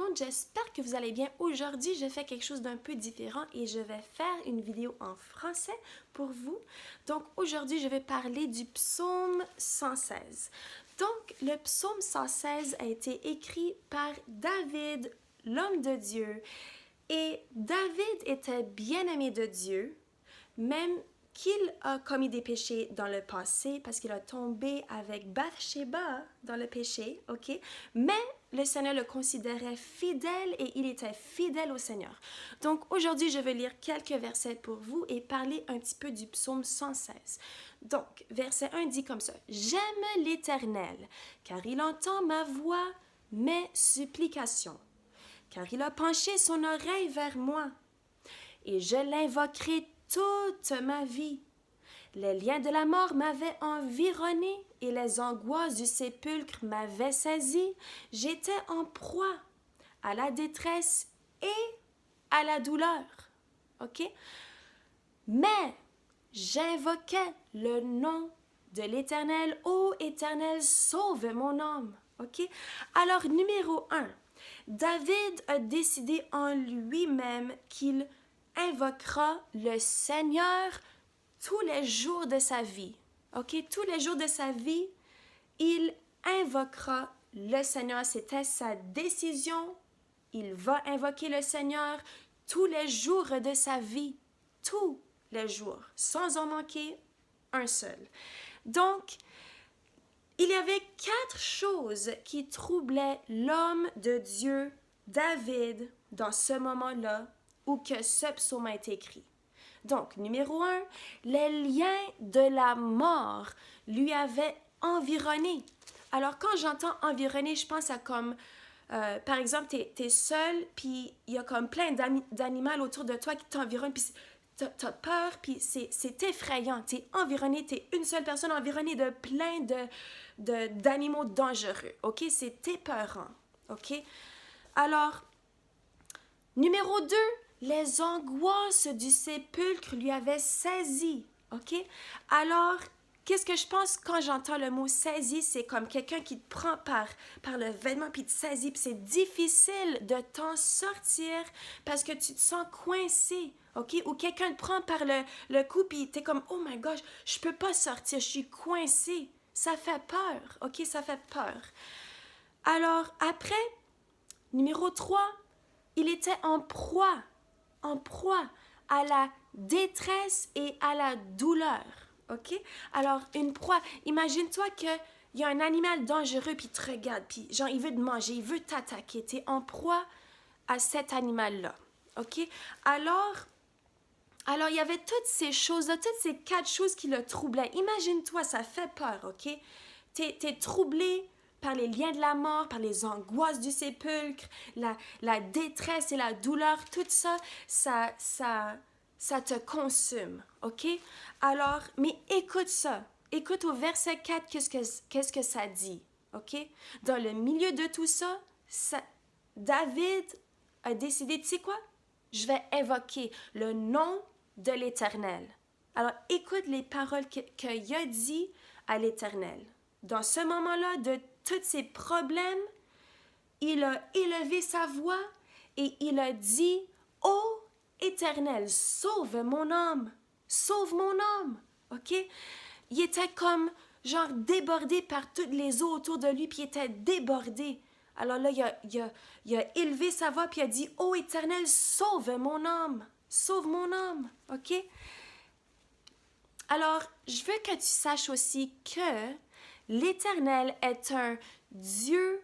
le monde, j'espère que vous allez bien. Aujourd'hui, je fais quelque chose d'un peu différent et je vais faire une vidéo en français pour vous. Donc aujourd'hui, je vais parler du psaume 116. Donc le psaume 116 a été écrit par David, l'homme de Dieu. Et David était bien-aimé de Dieu, même qu'il a commis des péchés dans le passé parce qu'il a tombé avec Bathsheba dans le péché, ok? Mais le Seigneur le considérait fidèle et il était fidèle au Seigneur. Donc aujourd'hui, je vais lire quelques versets pour vous et parler un petit peu du psaume 116. Donc, verset 1 dit comme ça: « J'aime l'Éternel, car il entend ma voix, mes supplications, car il a penché son oreille vers moi, et je l'invoquerai toute ma vie. Les liens de la mort m'avaient environné et les angoisses du sépulcre m'avaient saisi. J'étais en proie à la détresse et à la douleur. OK? Mais j'invoquais le nom de l'Éternel. Ô Éternel, sauve mon âme. OK? Alors, numéro 1, David a décidé en lui-même qu'il invoquera le Seigneur tous les jours de sa vie. OK? Tous les jours de sa vie, il invoquera le Seigneur. C'était sa décision. Il va invoquer le Seigneur tous les jours de sa vie. Tous les jours, sans en manquer un seul. Donc, il y avait 4 choses qui troublaient l'homme de Dieu, David, dans ce moment-là où que ce psaume a été écrit. Donc, numéro 1, les liens de la mort lui avaient environné. Alors, quand j'entends environner, je pense à comme, par exemple, t'es seul, puis il y a comme plein d'animaux autour de toi qui t'environnent, puis t'as peur, puis c'est effrayant. T'es environné, t'es une seule personne environnée de plein d'animaux dangereux, OK? C'est épeurant, OK? Alors, numéro 2, les angoisses du sépulcre lui avaient saisi, OK? Alors, qu'est-ce que je pense quand j'entends le mot saisi? C'est comme quelqu'un qui te prend par le vêtement puis te saisit, puis c'est difficile de t'en sortir parce que tu te sens coincé, OK? Ou quelqu'un te prend par le cou puis t'es comme, oh my gosh, je peux pas sortir, je suis coincé. Ça fait peur, OK? Ça fait peur. Alors, après, numéro 3, il était en proie à la détresse et à la douleur, OK? Alors, une proie, imagine-toi qu'il y a un animal dangereux puis il te regarde, puis genre, il veut te manger, il veut t'attaquer. Tu es en proie à cet animal-là, OK? Alors, il y avait toutes ces choses-là, toutes ces 4 choses qui le troublaient. Imagine-toi, ça fait peur, OK? T'es troublé par les liens de la mort, par les angoisses du sépulcre, la détresse et la douleur, tout ça, ça te consume, OK? Alors, mais écoute ça. Écoute au verset 4, qu'est-ce que ça dit, OK? Dans le milieu de tout ça, David a décidé, tu sais quoi? Je vais invoquer le nom de l'Éternel. Alors, écoute les paroles qu'il a dit à l'Éternel. Dans ce moment-là, de tous ces problèmes, il a élevé sa voix et il a dit, « Ô Éternel, sauve mon âme, sauve mon âme. » OK? Il était comme, genre, débordé par toutes les eaux autour de lui, puis il était débordé. Alors là, il a élevé sa voix, puis il a dit, « Ô Éternel, sauve mon âme, sauve mon âme. » OK? Alors, je veux que tu saches aussi que l'Éternel est un Dieu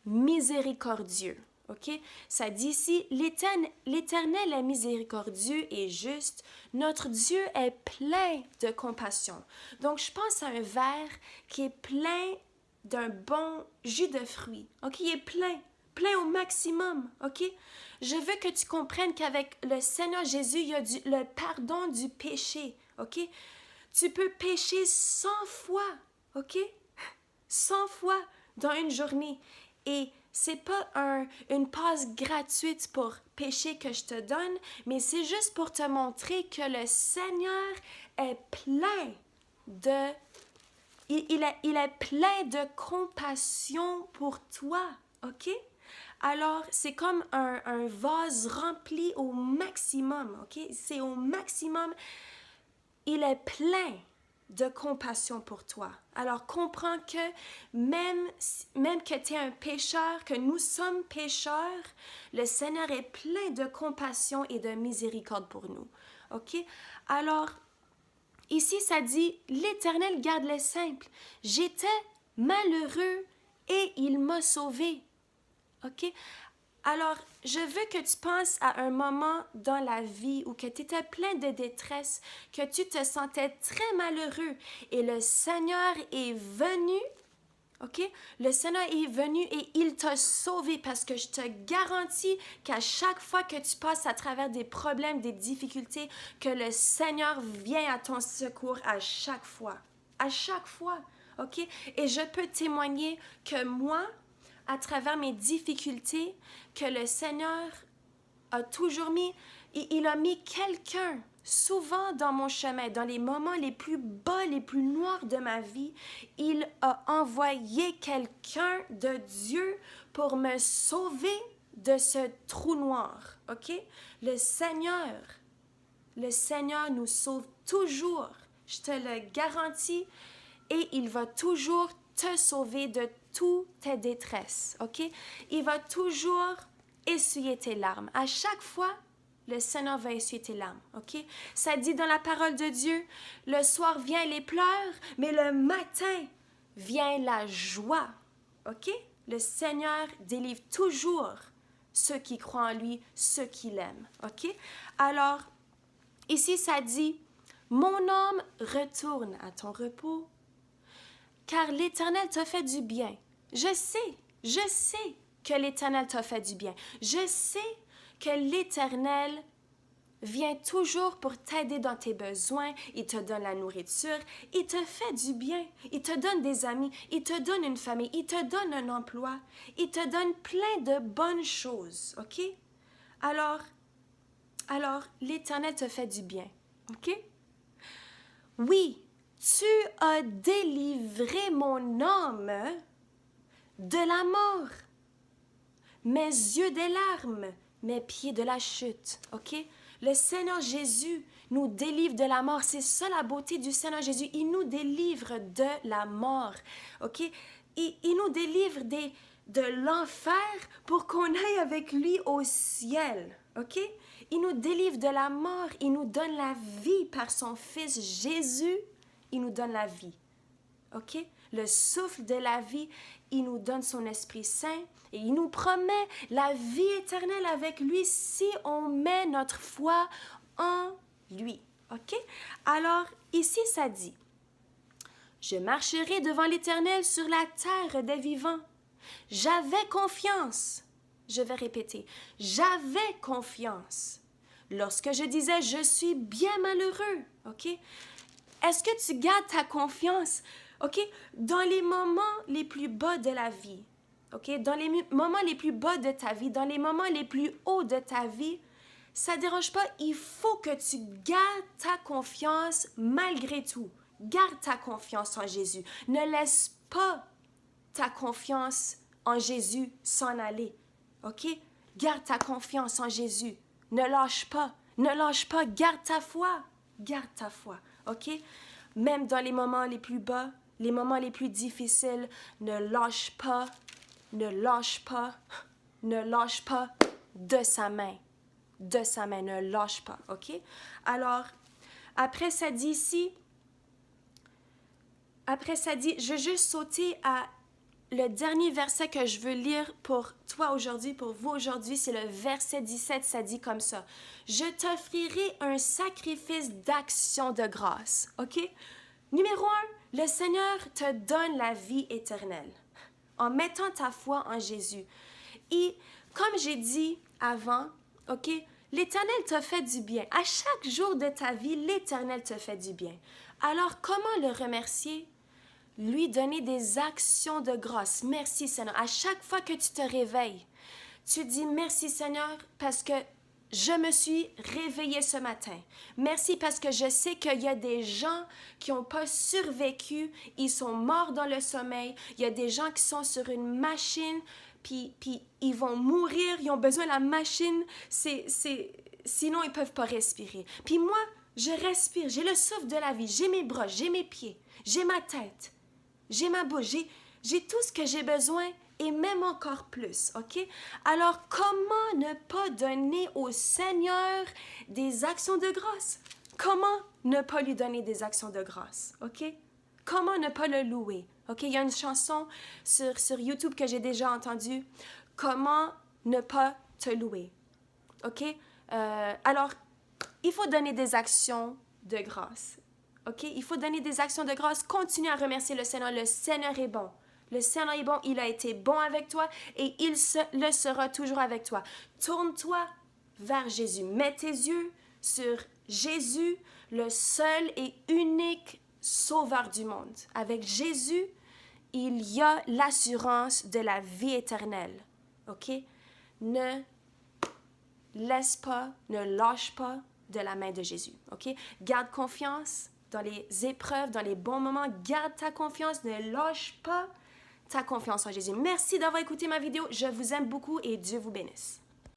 miséricordieux. OK? Ça dit ici, l'Éternel est miséricordieux et juste. Notre Dieu est plein de compassion. Donc, je pense à un verre qui est plein d'un bon jus de fruits. OK? Il est plein au maximum. OK? Je veux que tu comprennes qu'avec le Seigneur Jésus, il y a le pardon du péché. OK? Tu peux pécher 100 fois. OK? 100 fois dans une journée. Et c'est pas une passe gratuite pour pécher que je te donne, mais c'est juste pour te montrer que le Seigneur est plein de... Il est plein de compassion pour toi, OK? Alors, c'est comme un vase rempli au maximum, OK? C'est au maximum. Il est plein de compassion pour toi. Alors, comprends que même que tu es un pécheur, que nous sommes pécheurs, le Seigneur est plein de compassion et de miséricorde pour nous. OK? Alors, ici, ça dit, l'Éternel garde les simples. J'étais malheureux et il m'a sauvé. OK? Alors, je veux que tu penses à un moment dans la vie où que tu étais plein de détresse, que tu te sentais très malheureux et le Seigneur est venu, OK? Le Seigneur est venu et il t'a sauvé parce que je te garantis qu'à chaque fois que tu passes à travers des problèmes, des difficultés, que le Seigneur vient à ton secours à chaque fois. À chaque fois, OK? Et je peux témoigner que moi, à travers mes difficultés, que le Seigneur a toujours mis, il a mis quelqu'un souvent dans mon chemin, dans les moments les plus bas, les plus noirs de ma vie, il a envoyé quelqu'un de Dieu pour me sauver de ce trou noir, OK? Le Seigneur nous sauve toujours, je te le garantis, et il va toujours te sauver de toutes tes détresses, OK? Il va toujours essuyer tes larmes. À chaque fois, le Seigneur va essuyer tes larmes, OK? Ça dit dans la parole de Dieu, le soir vient les pleurs, mais le matin vient la joie, OK? Le Seigneur délivre toujours ceux qui croient en lui, ceux qui l'aiment, OK? Alors, ici, ça dit, mon âme retourne à ton repos, car l'Éternel t'a fait du bien. Je sais que l'Éternel t'a fait du bien. Je sais que l'Éternel vient toujours pour t'aider dans tes besoins. Il te donne la nourriture. Il te fait du bien. Il te donne des amis. Il te donne une famille. Il te donne un emploi. Il te donne plein de bonnes choses. OK? Alors, l'Éternel te fait du bien. OK? Oui, tu as délivré mon âme de la mort, mes yeux des larmes, mes pieds de la chute, OK? Le Seigneur Jésus nous délivre de la mort. C'est ça la beauté du Seigneur Jésus. Il nous délivre de la mort, OK? Il nous délivre de l'enfer pour qu'on aille avec lui au ciel, OK? Il nous délivre de la mort. Il nous donne la vie par son Fils Jésus. Il nous donne la vie, OK? Le souffle de la vie, il nous donne son Esprit Saint et il nous promet la vie éternelle avec lui si on met notre foi en lui, OK? Alors, ici, ça dit, « Je marcherai devant l'Éternel sur la terre des vivants. J'avais confiance. » Je vais répéter, « J'avais confiance. » Lorsque je disais, « Je suis bien malheureux. » OK? Est-ce que tu gardes ta confiance, OK? Dans les moments les plus bas de la vie, OK? Dans les moments les plus bas de ta vie, dans les moments les plus hauts de ta vie, ça ne dérange pas, il faut que tu gardes ta confiance malgré tout. Garde ta confiance en Jésus. Ne laisse pas ta confiance en Jésus s'en aller, OK? Garde ta confiance en Jésus. Ne lâche pas, garde ta foi. Garde ta foi, OK? Même dans les moments les plus bas, les moments les plus difficiles, ne lâche pas de sa main, ne lâche pas, OK? Alors, après ça dit, je veux juste sauter à le dernier verset que je veux lire pour toi aujourd'hui, pour vous aujourd'hui, c'est le verset 17, ça dit comme ça. « Je t'offrirai un sacrifice d'action de grâce. » OK? Numéro 1, le Seigneur te donne la vie éternelle en mettant ta foi en Jésus. Et comme j'ai dit avant, OK? L'Éternel te fait du bien. À chaque jour de ta vie, l'Éternel te fait du bien. Alors, comment le remercier? Lui donner des actions de grâce. Merci Seigneur. À chaque fois que tu te réveilles, tu dis merci Seigneur parce que je me suis réveillée ce matin. Merci parce que je sais qu'il y a des gens qui n'ont pas survécu. Ils sont morts dans le sommeil. Il y a des gens qui sont sur une machine puis ils vont mourir, ils ont besoin de la machine, sinon ils ne peuvent pas respirer. Puis moi, je respire, j'ai le souffle de la vie, j'ai mes bras, j'ai mes pieds, j'ai ma tête, j'ai ma bouche, j'ai tout ce que j'ai besoin et même encore plus, ok? Alors, comment ne pas donner au Seigneur des actions de grâce? Comment ne pas lui donner des actions de grâce, ok? Comment ne pas le louer, ok? Il y a une chanson sur YouTube que j'ai déjà entendue. Comment ne pas te louer, ok? Alors, il faut donner des actions de grâce, ok? Il faut donner des actions de grâce. Continue à remercier le Seigneur. Le Seigneur est bon. Le Seigneur est bon, il a été bon avec toi et il le sera toujours avec toi. Tourne-toi vers Jésus. Mets tes yeux sur Jésus, le seul et unique sauveur du monde. Avec Jésus, il y a l'assurance de la vie éternelle. OK? Ne laisse pas, ne lâche pas de la main de Jésus. OK? Garde confiance dans les épreuves, dans les bons moments. Garde ta confiance, ne lâche pas ta confiance en Jésus. Merci d'avoir écouté ma vidéo. Je vous aime beaucoup et Dieu vous bénisse.